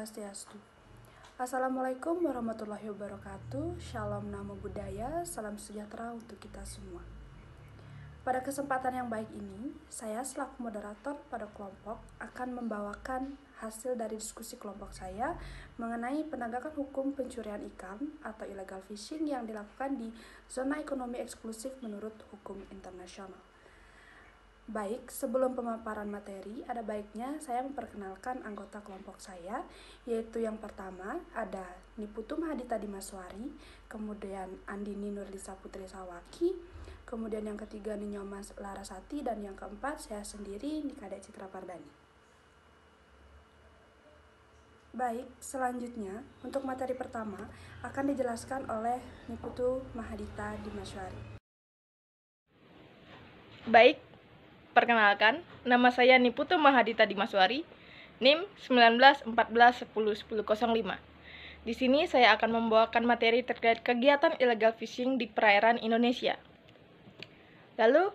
Swastiastu. Assalamualaikum warahmatullahi wabarakatuh. Shalom namo buddhaya, salam sejahtera untuk kita semua. Pada kesempatan yang baik ini, saya selaku moderator pada kelompok akan membawakan hasil dari diskusi kelompok saya mengenai penegakan hukum pencurian ikan atau illegal fishing yang dilakukan di zona ekonomi eksklusif menurut hukum internasional. Baik, sebelum pemaparan materi, ada baiknya saya memperkenalkan anggota kelompok saya, yaitu yang pertama ada Niputu Mahadita Dimaswari, kemudian Andini Nurlisa Putri Sawaki, kemudian yang ketiga Ninyomas Larasati, dan yang keempat saya sendiri Nikade Citra Pardani. Baik, selanjutnya untuk materi pertama akan dijelaskan oleh Niputu Mahadita Dimaswari. Baik, perkenalkan, nama saya Niputu Mahadita Dimaswari, NIM 1914101005. Di sini saya akan membawakan materi terkait kegiatan illegal fishing di perairan Indonesia. Lalu,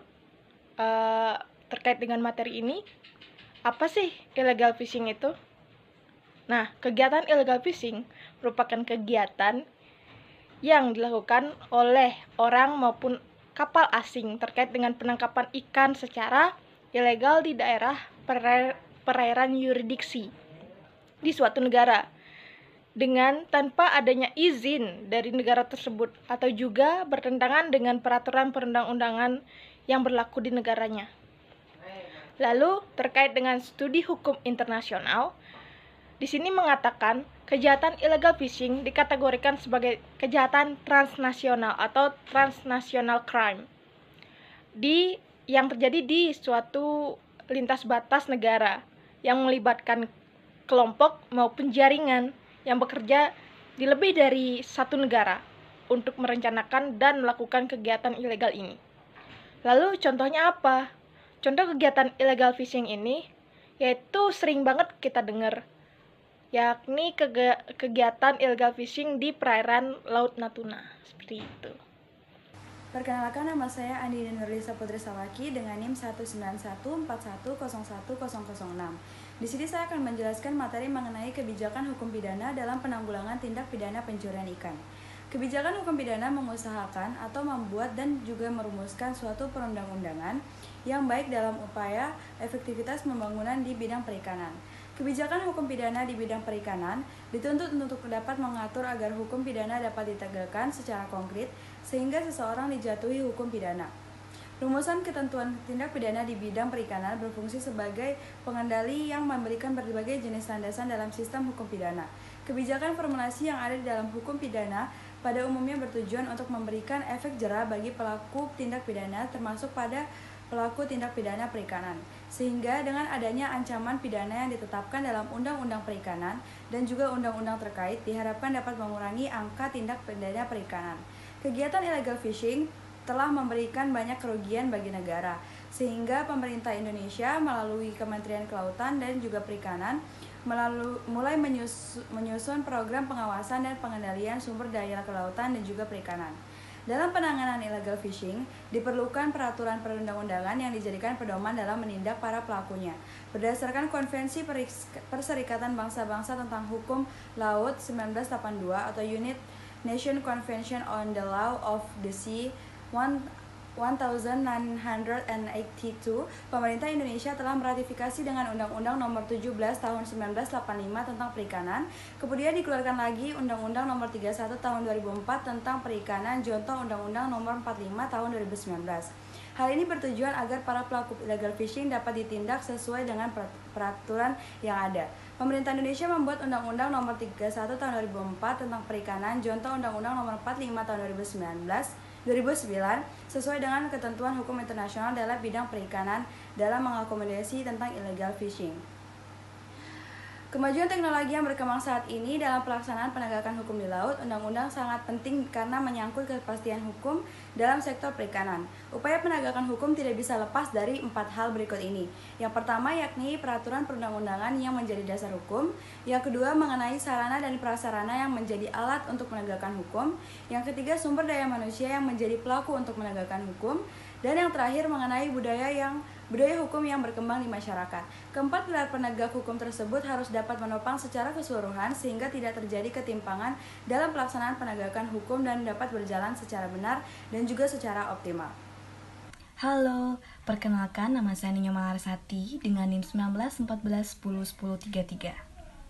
terkait dengan materi ini, apa sih illegal fishing itu? Nah, kegiatan illegal fishing merupakan kegiatan yang dilakukan oleh orang maupun kapal asing terkait dengan penangkapan ikan secara ilegal di daerah perairan yurisdiksi di suatu negara dengan tanpa adanya izin dari negara tersebut atau juga bertentangan dengan peraturan perundang-undangan yang berlaku di negaranya. Lalu terkait dengan studi hukum internasional, di sini mengatakan kejahatan illegal fishing dikategorikan sebagai kejahatan transnasional atau transnational crime yang terjadi di suatu lintas batas negara yang melibatkan kelompok maupun jaringan yang bekerja di lebih dari satu negara untuk merencanakan dan melakukan kegiatan ilegal ini. Lalu contohnya apa? Contoh kegiatan illegal fishing ini yaitu sering banget kita dengar, yakni kegiatan illegal fishing di perairan Laut Natuna, seperti itu. Perkenalkan, nama saya Andini Nurlisa Putri Sawaki dengan NIM 19141010006. Di sini saya akan menjelaskan materi mengenai kebijakan hukum pidana dalam penanggulangan tindak pidana pencurian ikan. Kebijakan hukum pidana mengusahakan atau membuat dan juga merumuskan suatu perundang-undangan yang baik dalam upaya efektivitas pembangunan di bidang perikanan. Kebijakan hukum pidana di bidang perikanan dituntut untuk dapat mengatur agar hukum pidana dapat ditegakkan secara konkret sehingga seseorang dijatuhi hukum pidana. Rumusan ketentuan tindak pidana di bidang perikanan berfungsi sebagai pengendali yang memberikan berbagai jenis landasan dalam sistem hukum pidana. Kebijakan formulasi yang ada di dalam hukum pidana pada umumnya bertujuan untuk memberikan efek jera bagi pelaku tindak pidana termasuk pada pelaku tindak pidana perikanan, sehingga dengan adanya ancaman pidana yang ditetapkan dalam Undang-Undang Perikanan dan juga undang-undang terkait diharapkan dapat mengurangi angka tindak pidana perikanan. Kegiatan illegal fishing telah memberikan banyak kerugian bagi negara, sehingga pemerintah Indonesia melalui Kementerian Kelautan dan juga Perikanan mulai menyusun program pengawasan dan pengendalian sumber daya kelautan dan juga perikanan. Dalam penanganan illegal fishing, diperlukan peraturan perundang-undangan yang dijadikan pedoman dalam menindak para pelakunya. Berdasarkan Konvensi Perserikatan Bangsa-Bangsa tentang Hukum Laut 1982 atau United Nations Convention on the Law of the Sea 1982, pemerintah Indonesia telah meratifikasi dengan Undang-Undang Nomor 17 Tahun 1985 tentang Perikanan. Kemudian dikeluarkan lagi Undang-Undang Nomor 31 Tahun 2004 tentang Perikanan, contoh Undang-Undang Nomor 45 Tahun 2019. Hal ini bertujuan agar para pelaku illegal fishing dapat ditindak sesuai dengan peraturan yang ada. Pemerintah Indonesia membuat Undang-Undang Nomor 31 Tahun 2004 tentang Perikanan, contoh Undang-Undang Nomor 45 Tahun 2009 sesuai dengan ketentuan hukum internasional dalam bidang perikanan dalam mengakomodasi tentang illegal fishing. Kemajuan teknologi yang berkembang saat ini dalam pelaksanaan penegakan hukum di laut, undang-undang sangat penting karena menyangkut kepastian hukum dalam sektor perikanan. Upaya penegakan hukum tidak bisa lepas dari 4 hal berikut ini. Yang pertama yakni peraturan perundang-undangan yang menjadi dasar hukum. Yang kedua mengenai sarana dan prasarana yang menjadi alat untuk menegakkan hukum. Yang ketiga sumber daya manusia yang menjadi pelaku untuk menegakkan hukum. Dan yang terakhir mengenai budaya hukum yang berkembang di masyarakat. Keempat pilar penegak hukum tersebut harus dapat menopang secara keseluruhan sehingga tidak terjadi ketimpangan dalam pelaksanaan penegakan hukum dan dapat berjalan secara benar dan juga secara optimal. Halo, perkenalkan nama saya Ninyo Malarsati dengan NIM 1914101033.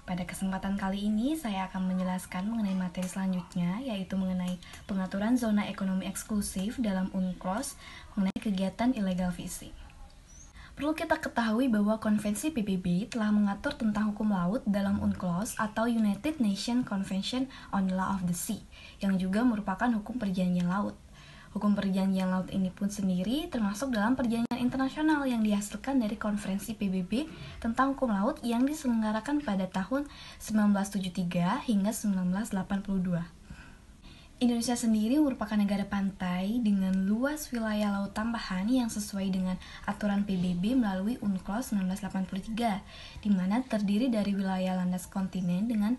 Pada kesempatan kali ini saya akan menjelaskan mengenai materi selanjutnya, yaitu mengenai pengaturan zona ekonomi eksklusif dalam UNCLOS mengenai kegiatan illegal fishing. Perlu kita ketahui bahwa Konvensi PBB telah mengatur tentang hukum laut dalam UNCLOS atau United Nations Convention on the Law of the Sea, yang juga merupakan hukum perjanjian laut. Hukum perjanjian laut ini pun sendiri termasuk dalam perjanjian internasional yang dihasilkan dari Konferensi PBB tentang hukum laut yang diselenggarakan pada tahun 1973 hingga 1982. Indonesia sendiri merupakan negara pantai dengan luas wilayah laut tambahan yang sesuai dengan aturan PBB melalui UNCLOS 1983, di mana terdiri dari wilayah landas kontinen dengan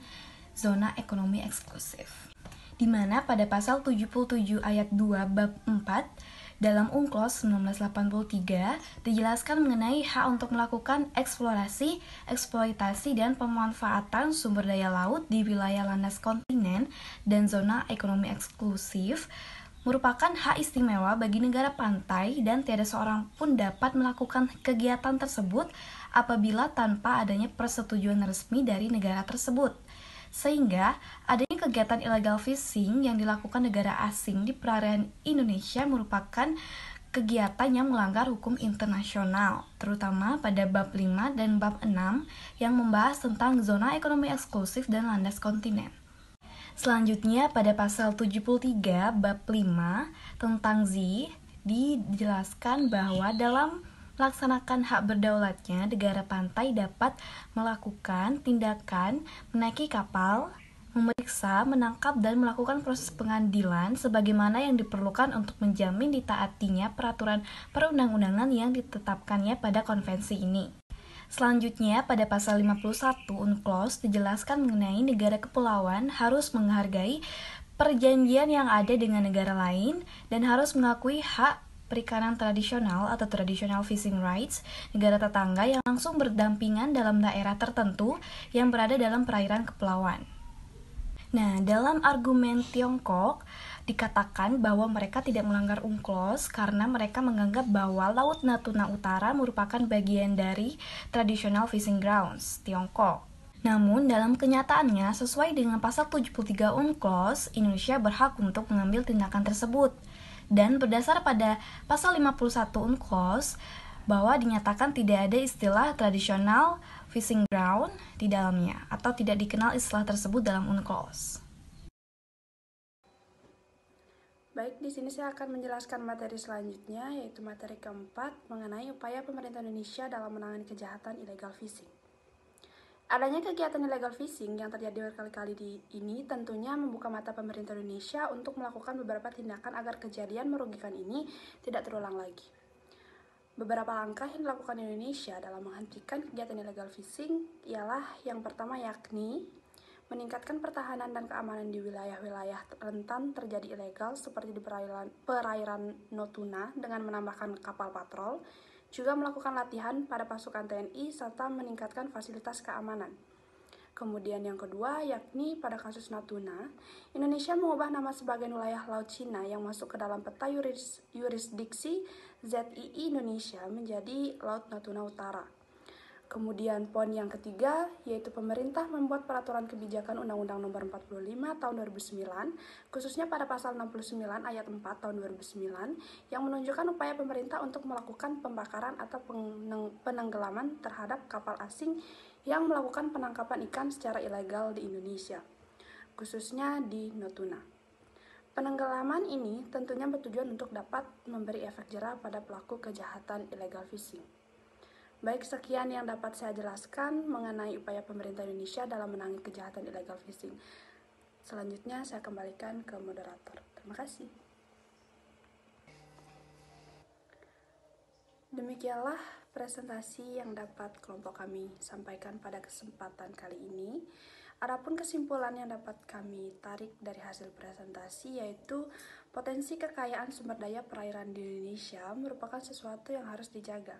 zona ekonomi eksklusif. Di mana pada pasal 77 ayat 2 bab 4 dalam UNCLOS 1983 dijelaskan mengenai hak untuk melakukan eksplorasi, eksploitasi, dan pemanfaatan sumber daya laut di wilayah landas kontinen dan zona ekonomi eksklusif merupakan hak istimewa bagi negara pantai dan tiada seorang pun dapat melakukan kegiatan tersebut apabila tanpa adanya persetujuan resmi dari negara tersebut. Sehingga adanya kegiatan illegal fishing yang dilakukan negara asing di perairan Indonesia merupakan kegiatan yang melanggar hukum internasional, terutama pada bab 5 dan bab 6 yang membahas tentang zona ekonomi eksklusif dan landas kontinen. Selanjutnya pada pasal 73 bab 5 tentang ZEE dijelaskan bahwa dalam melaksanakan hak berdaulatnya, negara pantai dapat melakukan tindakan menaiki kapal, memeriksa, menangkap, dan melakukan proses pengadilan sebagaimana yang diperlukan untuk menjamin ditaatinya peraturan perundang-undangan yang ditetapkannya pada konvensi ini. Selanjutnya, pada pasal 51 UNCLOS dijelaskan mengenai negara kepulauan harus menghargai perjanjian yang ada dengan negara lain dan harus mengakui hak perikanan tradisional atau traditional fishing rights negara tetangga yang langsung berdampingan dalam daerah tertentu yang berada dalam perairan kepulauan. Nah, dalam argumen Tiongkok dikatakan bahwa mereka tidak melanggar UNCLOS karena mereka menganggap bahwa Laut Natuna Utara merupakan bagian dari traditional fishing grounds Tiongkok. Namun, dalam kenyataannya, sesuai dengan pasal 73 UNCLOS, Indonesia berhak untuk mengambil tindakan tersebut. Dan berdasar pada pasal 51 UNCLOS bahwa dinyatakan tidak ada istilah tradisional fishing ground di dalamnya atau tidak dikenal istilah tersebut dalam UNCLOS. Baik, di sini saya akan menjelaskan materi selanjutnya, yaitu materi keempat mengenai upaya pemerintah Indonesia dalam menangani kejahatan illegal fishing. Adanya kegiatan illegal fishing yang terjadi berkali-kali ini tentunya membuka mata pemerintah Indonesia untuk melakukan beberapa tindakan agar kejadian merugikan ini tidak terulang lagi. Beberapa langkah yang dilakukan Indonesia dalam menghentikan kegiatan illegal fishing ialah yang pertama yakni meningkatkan pertahanan dan keamanan di wilayah-wilayah rentan terjadi ilegal seperti di perairan Natuna dengan menambahkan kapal patrol, juga melakukan latihan pada pasukan TNI serta meningkatkan fasilitas keamanan. Kemudian yang kedua yakni pada kasus Natuna, Indonesia mengubah nama sebagian wilayah Laut Cina yang masuk ke dalam peta yurisdiksi ZII Indonesia menjadi Laut Natuna Utara. Kemudian poin yang ketiga yaitu pemerintah membuat peraturan kebijakan Undang-Undang Nomor 45 Tahun 2009 khususnya pada pasal 69 ayat 4 Tahun 2009 yang menunjukkan upaya pemerintah untuk melakukan pembakaran atau penenggelaman terhadap kapal asing yang melakukan penangkapan ikan secara ilegal di Indonesia, khususnya di Natuna. Penenggelaman ini tentunya bertujuan untuk dapat memberi efek jera pada pelaku kejahatan illegal fishing. Baik, sekian yang dapat saya jelaskan mengenai upaya pemerintah Indonesia dalam menangani kejahatan illegal fishing. Selanjutnya saya kembalikan ke moderator. Terima kasih. Demikianlah presentasi yang dapat kelompok kami sampaikan pada kesempatan kali ini. Adapun kesimpulan yang dapat kami tarik dari hasil presentasi yaitu potensi kekayaan sumber daya perairan di Indonesia merupakan sesuatu yang harus dijaga.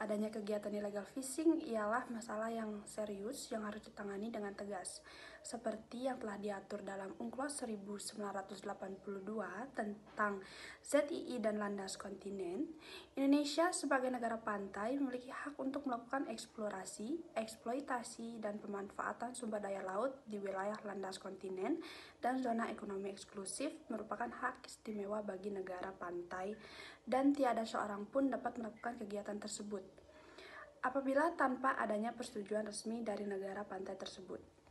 Adanya kegiatan illegal fishing ialah masalah yang serius yang harus ditangani dengan tegas. Seperti yang telah diatur dalam UNCLOS 1982 tentang ZII dan landas kontinen, Indonesia sebagai negara pantai memiliki hak untuk melakukan eksplorasi, eksploitasi, dan pemanfaatan sumber daya laut di wilayah landas kontinen dan zona ekonomi eksklusif merupakan hak istimewa bagi negara pantai dan tiada seorang pun dapat melakukan kegiatan tersebut apabila tanpa adanya persetujuan resmi dari negara pantai tersebut.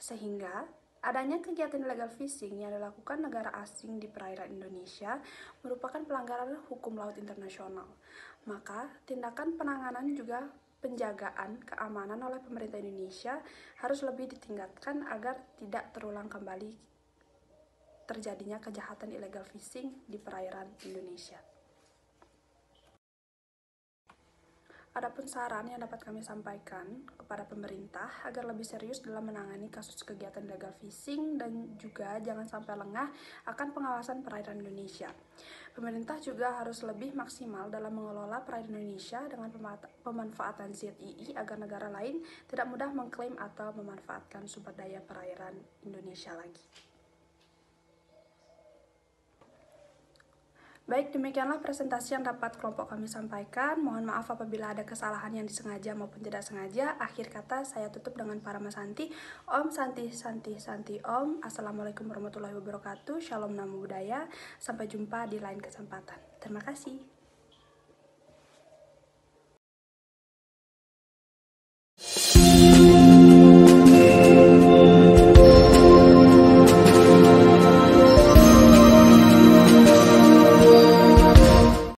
Sehingga, adanya kegiatan illegal fishing yang dilakukan negara asing di perairan Indonesia merupakan pelanggaran hukum laut internasional. Maka, tindakan penanganan juga penjagaan keamanan oleh pemerintah Indonesia harus lebih ditingkatkan agar tidak terulang kembali terjadinya kejahatan illegal fishing di perairan Indonesia. Adapun saran yang dapat kami sampaikan kepada pemerintah agar lebih serius dalam menangani kasus kegiatan illegal fishing dan juga jangan sampai lengah akan pengawasan perairan Indonesia. Pemerintah juga harus lebih maksimal dalam mengelola perairan Indonesia dengan pemanfaatan ZII agar negara lain tidak mudah mengklaim atau memanfaatkan sumber daya perairan Indonesia lagi. Baik, demikianlah presentasi yang dapat kelompok kami sampaikan. Mohon maaf apabila ada kesalahan yang disengaja maupun tidak sengaja. Akhir kata, saya tutup dengan Parama Santi. Om Santi Santi Santi Om. Assalamualaikum warahmatullahi wabarakatuh. Shalom Namo Buddhaya. Sampai jumpa di lain kesempatan. Terima kasih.